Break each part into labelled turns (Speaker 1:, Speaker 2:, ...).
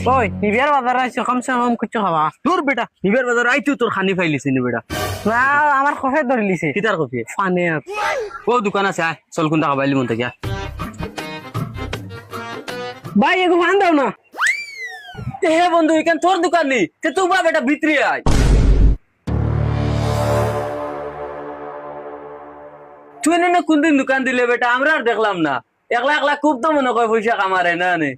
Speaker 1: ওই নিবিয়ার বাজার আইছো কমসে কম কিছু খাবা
Speaker 2: তোর বেটা নিবের বাজার আইতো তোর খানি ফাইলিছি নি বেটা
Speaker 1: না আমার কফে ধরে লিছে
Speaker 2: কিতার কফি
Speaker 1: ফানে
Speaker 2: ও দোকান আছে আয় চল কোনটা খাবাইলি মন থেকে
Speaker 1: ভাই এগো ফান দাও না
Speaker 2: এ বন্ধু এখান তোর দোকান নি তে তুই বা বেটা ভিতরে আয় তুই না কোন দিন দোকান দিলে বেটা আমরা আর দেখলাম না একলা একলা খুব তো মনে কয় পয়সা কামারে না নে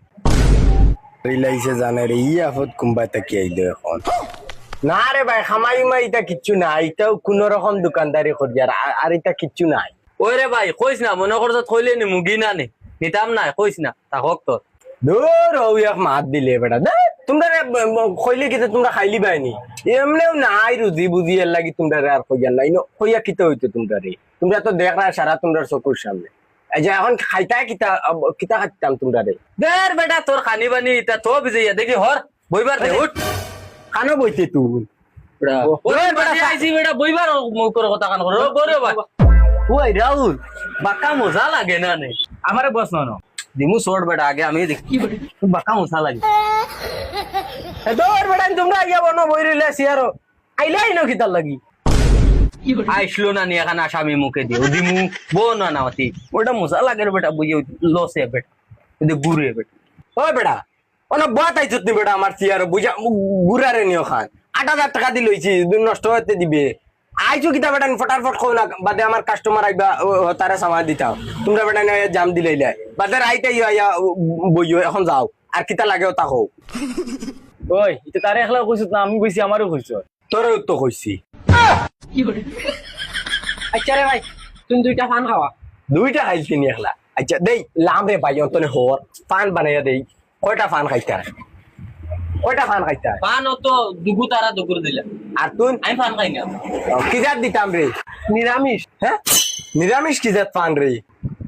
Speaker 3: লাইছে জানে রে ই আফত কুম্বাই তাকি আইলো এখন না রে ভাই খামাই মাই এটা কিচ্ছু নাই এটাও কোন রকম দোকানদারি করি আর এটা কিচ্ছু নাই
Speaker 2: ওই রে ভাই কইস না মনে করছ থইলে নি মুগি না নে নিতাম না কইস না তা হোক তো
Speaker 3: দূর হও এক মাত দিলে বেটা দে তোমরা কইলে কি তোমরা খাইলি বাইনি এমনেও নাই রুজি বুঝি এর লাগি তোমরা আর কইয়া নাই কইয়া কিতে হইতো তোমরা রে তোমরা তো দেখ না সারা তোমরা চকুর সামনে এই যে এখন খাইতা কিতা কিতা খাইতাম তোমরা রে
Speaker 2: দের বেটা তোর খানি বানি তা তো বিজয়া দেখি হর বইবার দে উঠ
Speaker 3: কানো বইতে তুই
Speaker 2: ওই বেটা আইছি বেটা বইবার মুখর কথা কান করো গরে ভাই ওই রাহুল বাকা মজা লাগে না নে আমারে বস না দিমু শর্ট বেটা আগে আমি দেখি বাকা মজা লাগে
Speaker 3: দৌড় বেটা তোমরা আইয়া বনো বই রইলে সিয়ারো আইলে আইনো কিতার লাগি
Speaker 2: আইসলো না নি এখন আসামি মুখে দিও দিমু বো না নাতি ওটা মজা লাগে রে বেটা বুঝিও লসে বেটা এতে গুরে বেটা
Speaker 3: ওই বেটা অন বাত আইছত নি বেটা আমার সিয়ারো বুঝা গুরারে নিও খান ৮,০০০ টাকা দি লইছি নষ্ট হতে দিবে আইছো কিতা বেটা ফটাফট খাও না বাদে আমার কাস্টমার আইবা তারা সামাল দিতাও তোমরা বেটা জাম দিলাইলা বাদে আইতে ইয়া বইও এখন যাও আর কিতা লাগেও তা কও
Speaker 2: ওই এটা তারে একলা কইছত না আমি কইছি আমারও কইছ
Speaker 3: তোরেও তো কইছি
Speaker 1: আচ্ছা রে ভাই তুমি দুইটা ফান খাওয়া
Speaker 3: দুইটা খাইছি নি একলা আচ্ছা দেই লাম রে ভাই অন্তনে হর পান বানাইয়া দেই কয়টা পান খাইতা কয়টা পান খাইতা
Speaker 2: পান তো দুগু তারা দুগুর দিলা
Speaker 3: আর তুই
Speaker 2: আমি পান খাই না
Speaker 3: কি জাত দিতাম রে
Speaker 1: নিরামিষ
Speaker 3: হ্যাঁ নিরামিষ কি জাত পান রে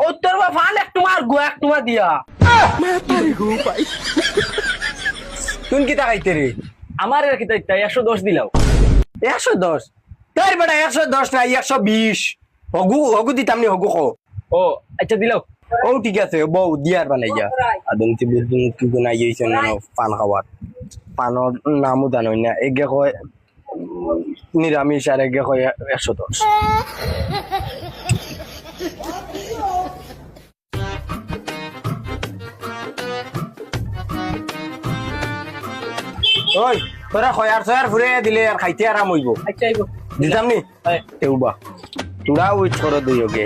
Speaker 1: ও তোর বা ফান এক তোমার গো এক তোমার দিয়া
Speaker 3: তুই কিতা খাইতে রে
Speaker 2: আমার আর কি তাই 110 দিলাও
Speaker 3: 110 তাই বেটা 110 না 120 হগু হগু দিতাম নি হগু খো
Speaker 2: ও আচ্ছা দিলাও
Speaker 3: ও ঠিক আছে বউ দিয়ার বানাইয়া আদম কি বুঝুন কি গুনা ইয়েছে না পান খাওয়ার পানর নামও জানোই না এগে কয় নিরামিষ আর এগে কয় 110 ওই তোরা খয়ার ছয়ার ফুরে দিলে আর খাইতে আরাম হইব
Speaker 1: আচ্ছা আইবো
Speaker 3: দিতাম নি তেউবা তোরা উইট করো দুই ওকে